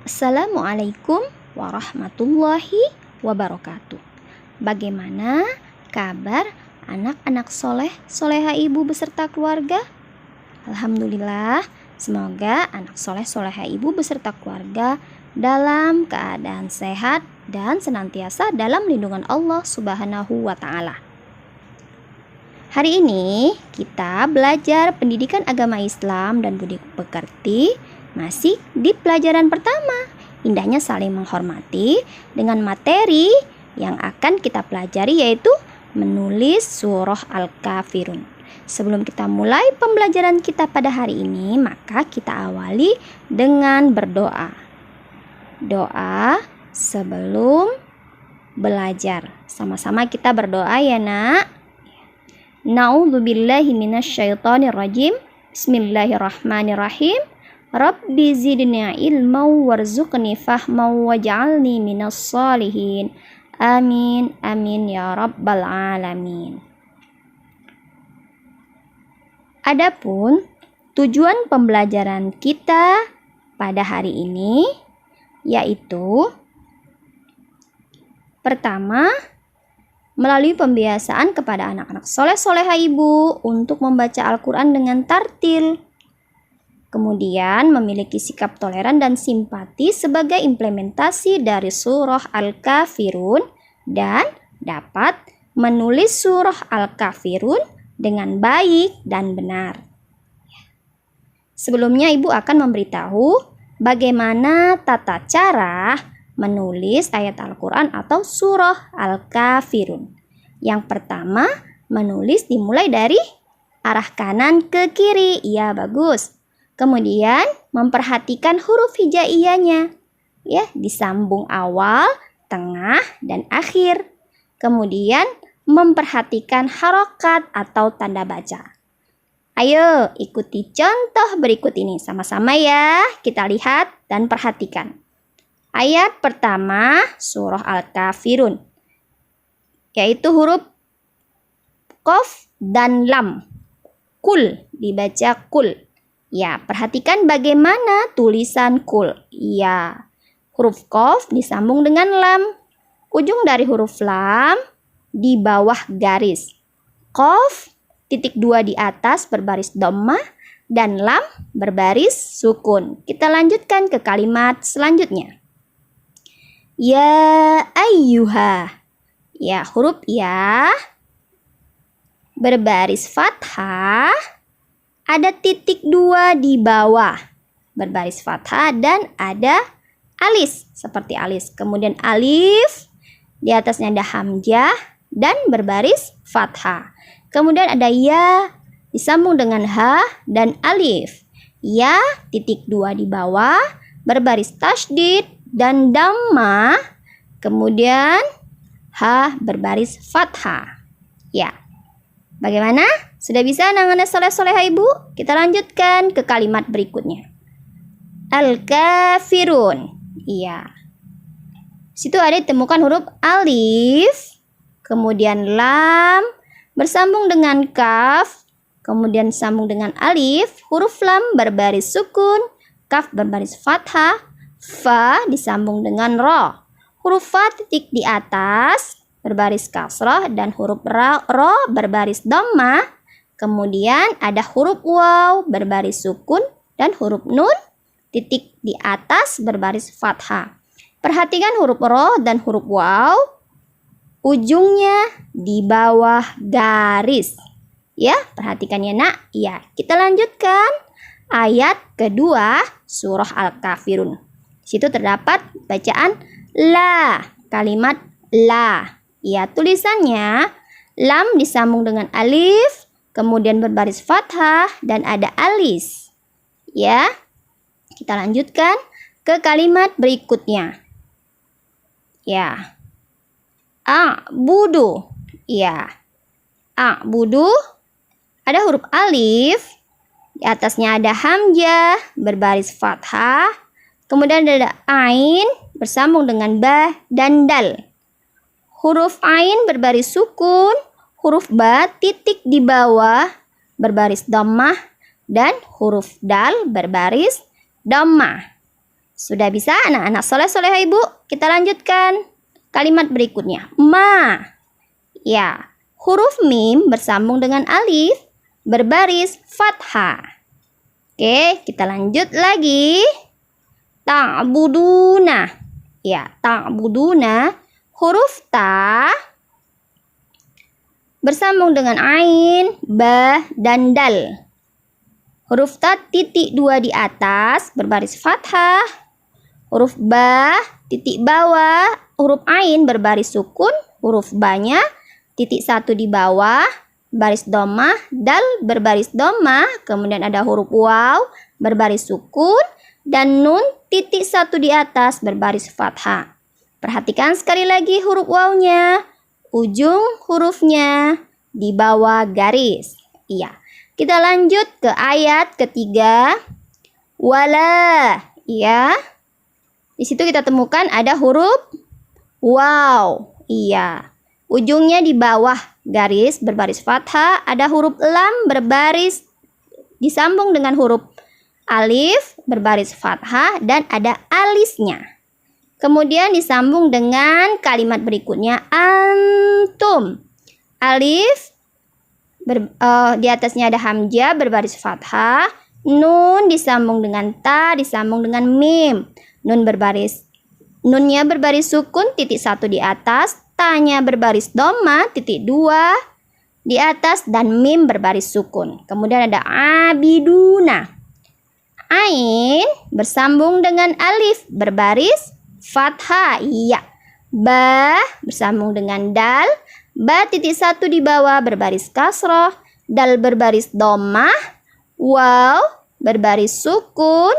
Assalamualaikum warahmatullahi wabarakatuh. Bagaimana kabar anak-anak soleh, soleha ibu beserta keluarga? Alhamdulillah, semoga anak soleh, soleha ibu beserta keluarga dalam keadaan sehat dan senantiasa dalam lindungan Allah Subhanahu wa Ta'ala. Hari ini kita belajar pendidikan agama Islam dan budi pekerti masih di pelajaran pertama, indahnya saling menghormati, dengan materi yang akan kita pelajari yaitu menulis surah Al-Kafirun. Sebelum kita mulai pembelajaran kita pada hari ini, maka kita awali dengan berdoa. Doa sebelum belajar. Sama-sama kita berdoa ya nak. Na'udzubillahi minasyaitonirrajim. Bismillahirrahmanirrahim. Rabbi zidni ilman warzuqni fahman waj'alni minas salihin. Amin, amin ya rabbal alamin. Adapun tujuan pembelajaran kita pada hari ini yaitu pertama, melalui pembiasaan kepada anak-anak soleh-soleha ibu untuk membaca Al-Quran dengan tartil. Kemudian memiliki sikap toleran dan simpati sebagai implementasi dari surah Al-Kafirun dan dapat menulis surah Al-Kafirun dengan baik dan benar. Sebelumnya ibu akan memberitahu bagaimana tata cara menulis ayat Al-Quran atau surah Al-Kafirun. Yang pertama, menulis dimulai dari arah kanan ke kiri. Iya, bagus. Kemudian memperhatikan huruf hijaiyahnya, ya, disambung awal, tengah, dan akhir. Kemudian memperhatikan harokat atau tanda baca. Ayo ikuti contoh berikut ini sama-sama ya. Kita lihat dan perhatikan. Ayat pertama surah Al-Kafirun, yaitu huruf Qaf dan Lam. Kul dibaca kul. Ya, perhatikan bagaimana tulisan kul. Ya, huruf Qaf disambung dengan lam. Ujung dari huruf lam di bawah garis. Qaf, titik 2 di atas berbaris dhammah dan lam berbaris sukun. Kita lanjutkan ke kalimat selanjutnya. Ya ayyuha. Ya, huruf ya berbaris fathah. Ada titik 2 di bawah berbaris fathah dan ada alis seperti alis. Kemudian alif, di atasnya ada hamzah dan berbaris fathah. Kemudian ada ya disambung dengan ha dan alif. Ya titik 2 di bawah berbaris tasydid dan dhammah. Kemudian ha berbaris fathah. Ya. Bagaimana? Sudah bisa anak-anak soleh-soleha ibu? Kita lanjutkan ke kalimat berikutnya. Al-Kafirun. Iya. Situ ada ditemukan huruf alif, kemudian lam, bersambung dengan kaf, kemudian sambung dengan alif, huruf lam berbaris sukun, kaf berbaris fathah, fa disambung dengan ro. Huruf fa titik di atas berbaris kasrah dan huruf ro berbaris dhammah. Kemudian ada huruf waw berbaris sukun dan huruf nun titik di atas berbaris fathah. Perhatikan huruf ro dan huruf waw ujungnya di bawah garis. Ya, perhatikan ya nak. Ya, kita lanjutkan ayat kedua surah Al-Kafirun. Di situ terdapat bacaan la, kalimat la. Ya, tulisannya lam disambung dengan alif, kemudian berbaris fathah dan ada alis. Ya, kita lanjutkan ke kalimat berikutnya. Ya, a'budu. Ya, a'budu ada huruf alif, di atasnya ada hamzah berbaris fathah, kemudian ada ain bersambung dengan ba dan dal. Huruf ain berbaris sukun, huruf ba titik di bawah berbaris dhammah dan huruf dal berbaris dhammah. Sudah bisa anak-anak soleh-soleha ibu? Kita lanjutkan kalimat berikutnya. Ma. Ya, huruf mim bersambung dengan alif berbaris fathah. Oke, kita lanjut lagi. Ta'buduna. Ya, ta'buduna. Huruf ta bersambung dengan ain, ba, dan dal. Huruf ta titik 2 di atas berbaris fathah. Huruf ba titik bawah. Huruf ain berbaris sukun. Huruf ba-nya titik 1 di bawah baris dhammah. Dal berbaris dhammah. Kemudian ada huruf waw berbaris sukun. Dan nun titik 1 di atas berbaris fathah. Perhatikan sekali lagi huruf wawnya. Ujung hurufnya di bawah garis. Iya. Kita lanjut ke ayat ketiga. Wala. Iya. Di situ kita temukan ada huruf waw. Iya. Ujungnya di bawah garis berbaris fathah. Ada huruf lam berbaris disambung dengan huruf alif berbaris fathah dan ada alisnya. Kemudian disambung dengan kalimat berikutnya antum. Alif di atasnya ada hamzah berbaris fathah. Nun disambung dengan ta disambung dengan mim. Nunnya berbaris sukun titik 1 di atas. Ta-nya berbaris dhammah titik 2 di atas dan mim berbaris sukun. Kemudian ada abiduna. Ain bersambung dengan alif berbaris fathah. Iya. Ba bersambung dengan dal. Ba titik 1 di bawah berbaris kasroh. Dal berbaris dhammah. Waw berbaris sukun.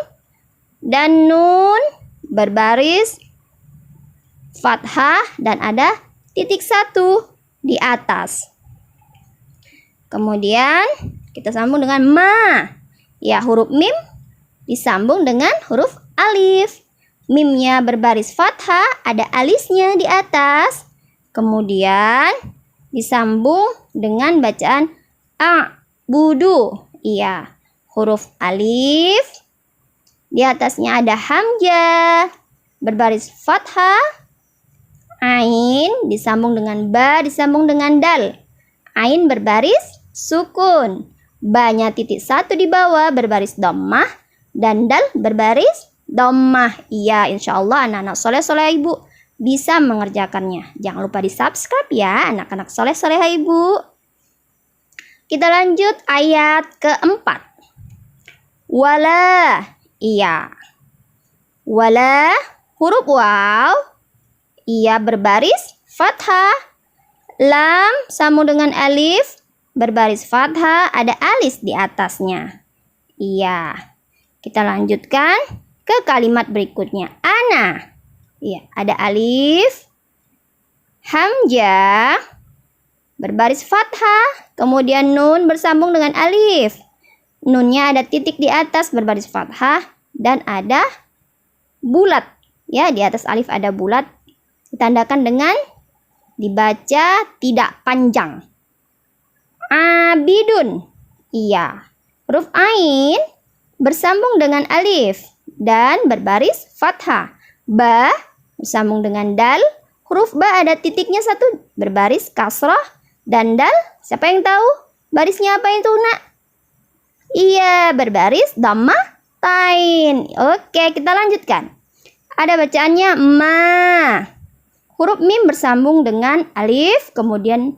Dan nun berbaris fathah. Dan ada titik 1 di atas. Kemudian kita sambung dengan ma. Ya, huruf mim disambung dengan huruf alif. Mimnya berbaris fathah, ada alisnya di atas. Kemudian disambung dengan bacaan a'budu. Iya, huruf alif. Di atasnya ada hamzah berbaris fathah. Ain disambung dengan ba, disambung dengan dal. Ain berbaris sukun. Ba-nya titik 1 di bawah berbaris dhammah dan dal berbaris dhammah. Iya, insya Allah anak-anak soleh-soleh ibu bisa mengerjakannya. Jangan lupa di subscribe ya anak-anak soleh-soleh ibu. Kita lanjut ayat keempat. Wala. Iya. Wala huruf waw. Iya berbaris fathah. Lam sambung dengan alif berbaris fathah, ada alis di atasnya. Iya. Kita lanjutkan ke kalimat berikutnya. Ana. Iya, ada alif, hamzah berbaris fathah, kemudian nun bersambung dengan alif. Nunnya ada titik di atas berbaris fathah dan ada bulat. Ya, di atas alif ada bulat. Ditandakan dengan dibaca tidak panjang. Abidun. Iya. Huruf ain bersambung dengan alif dan berbaris fathah. Ba bersambung dengan dal. Huruf ba ada titiknya 1 berbaris kasrah dan dal. Siapa yang tahu barisnya apa itu, nak? Iya, berbaris dhammah tain. Oke, kita lanjutkan. Ada bacaannya ma. Huruf mim bersambung dengan alif, kemudian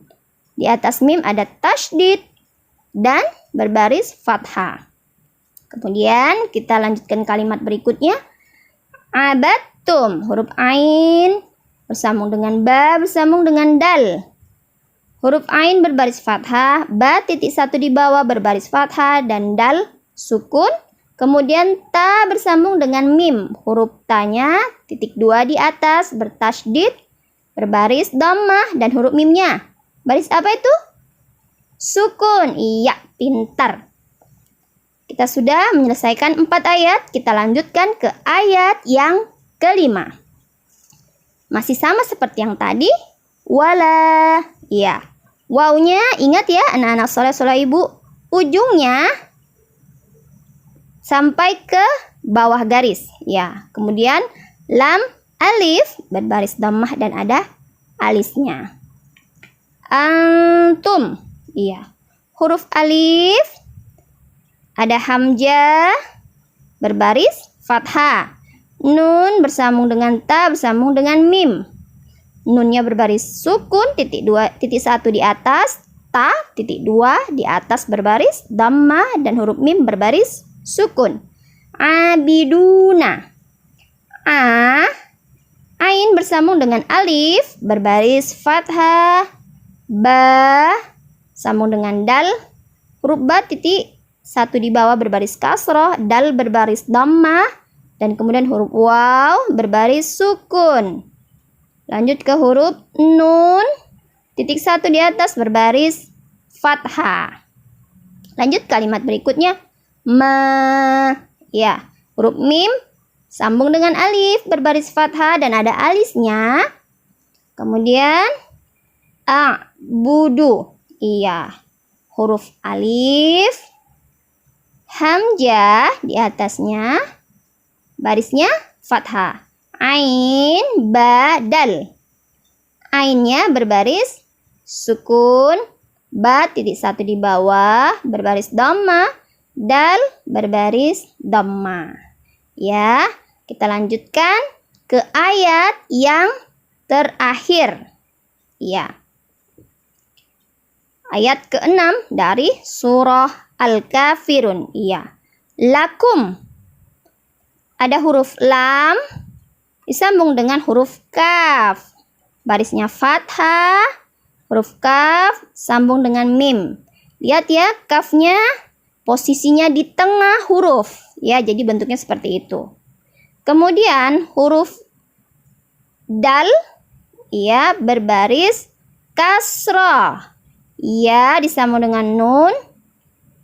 di atas mim ada tasydid dan berbaris fathah. Kemudian kita lanjutkan kalimat berikutnya. Abattum. Huruf ain bersambung dengan ba, bersambung dengan dal. Huruf ain berbaris fathah, ba titik 1 di bawah berbaris fathah dan dal sukun. Kemudian ta bersambung dengan mim. Huruf ta-nya titik 2 di atas bertasydid, berbaris dhammah dan huruf mimnya baris apa itu? Sukun. Iya, pintar. Kita sudah menyelesaikan 4 ayat. Kita lanjutkan ke ayat yang kelima. Masih sama seperti yang tadi. Wala. Iya. Wawnya ingat ya anak-anak soleh-soleh ibu. Ujungnya sampai ke bawah garis. Ya, kemudian lam, alif berbaris dhammah dan ada alisnya. Antum. Iya. Huruf alif ada hamzah berbaris fathah. Nun bersambung dengan ta bersambung dengan mim. Nunnya berbaris sukun, titik 1 di atas, ta, titik 2 di atas berbaris dhammah dan huruf mim berbaris sukun. Abiduna. Ain bersambung dengan alif berbaris fathah. Ba sambung dengan dal. Huruf ba titik 1 di bawah berbaris kasroh, dal berbaris dhammah dan kemudian huruf waw berbaris sukun. Lanjut ke huruf nun, titik 1 di atas berbaris fathah. Lanjut kalimat berikutnya. Ma. Ya, huruf mim sambung dengan alif berbaris fathah dan ada alisnya. Kemudian budu. Iya, huruf alif, hamzah di atasnya, barisnya fathah. Ain, ba, dal. Ainnya berbaris sukun, ba titik 1 di bawah berbaris dhammah, dal berbaris dhammah. Ya, kita lanjutkan ke ayat yang terakhir. Ya. Ayat ke-6 dari surah Al-Kafirun. Iya. Lakum. Ada huruf lam disambung dengan huruf kaf. Barisnya fathah, huruf kaf sambung dengan mim. Lihat ya, kafnya posisinya di tengah huruf. Ya, jadi bentuknya seperti itu. Kemudian huruf dal, ya, berbaris kasroh. Ya, disambung dengan nun.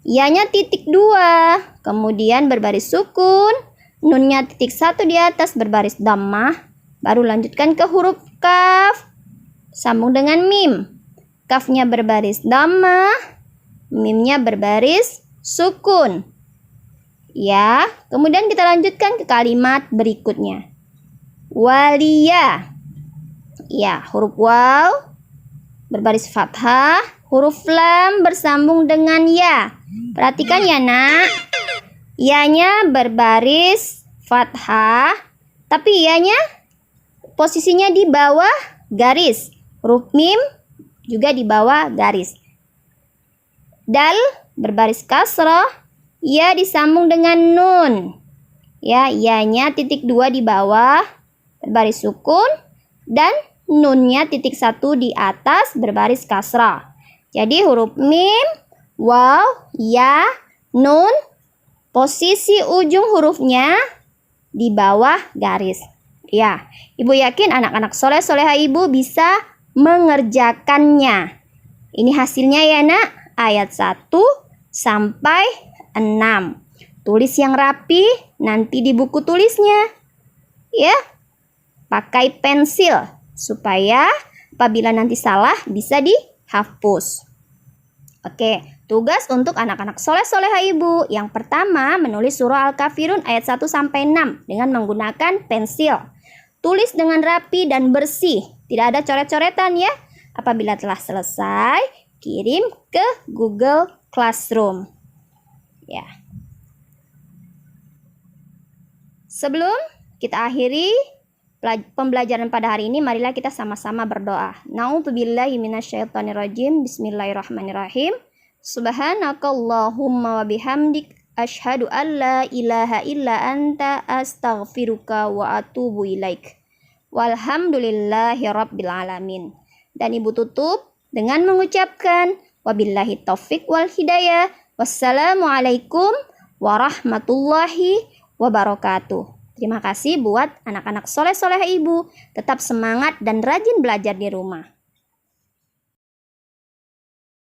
Ya-nya titik 2. Kemudian berbaris sukun. Nunnya titik 1 di atas berbaris dhammah. Baru lanjutkan ke huruf kaf. Sambung dengan mim. Kafnya berbaris dhammah. Mimnya berbaris sukun. Ya, kemudian kita lanjutkan ke kalimat berikutnya. Waliya. Ya, huruf waw berbaris fathah. Huruf lam bersambung dengan ya. Perhatikan ya nak. Ya-nya berbaris fathah, tapi ya-nya posisinya di bawah garis. Huruf mim juga di bawah garis. Dal berbaris kasroh, ya disambung dengan nun. Ya, ya-nya titik 2 di bawah berbaris sukun dan nunnya titik 1 di atas berbaris kasroh. Jadi huruf mim, waw, ya, nun, posisi ujung hurufnya di bawah garis. Ya, Ibu yakin anak-anak soleh-soleha Ibu bisa mengerjakannya. Ini hasilnya ya nak, ayat 1 sampai 6. Tulis yang rapi nanti di buku tulisnya. Ya, pakai pensil supaya apabila nanti salah bisa dihapus. Oke, tugas untuk anak-anak soleh-soleha Ibu. Yang pertama, menulis surah Al-Kafirun ayat 1 sampai 6 dengan menggunakan pensil. Tulis dengan rapi dan bersih, tidak ada coret-coretan ya. Apabila telah selesai, kirim ke Google Classroom. Ya. Sebelum kita akhiri pembelajaran pada hari ini, marilah kita sama-sama berdoa. Na'udzubillahi minasyaitonirrajim. Bismillahirrahmanirrahim. Subhanakallahumma wa bihamdik asyhadu an la ilaha illa anta astaghfiruka wa atubu ilaik. Walhamdulillahi rabbil alamin. Dan Ibu tutup dengan mengucapkan wabillahi taufik wal hidayah. Wassalamualaikum warahmatullahi wabarakatuh. Terima kasih buat anak-anak soleh-soleh Ibu. Tetap semangat dan rajin belajar di rumah.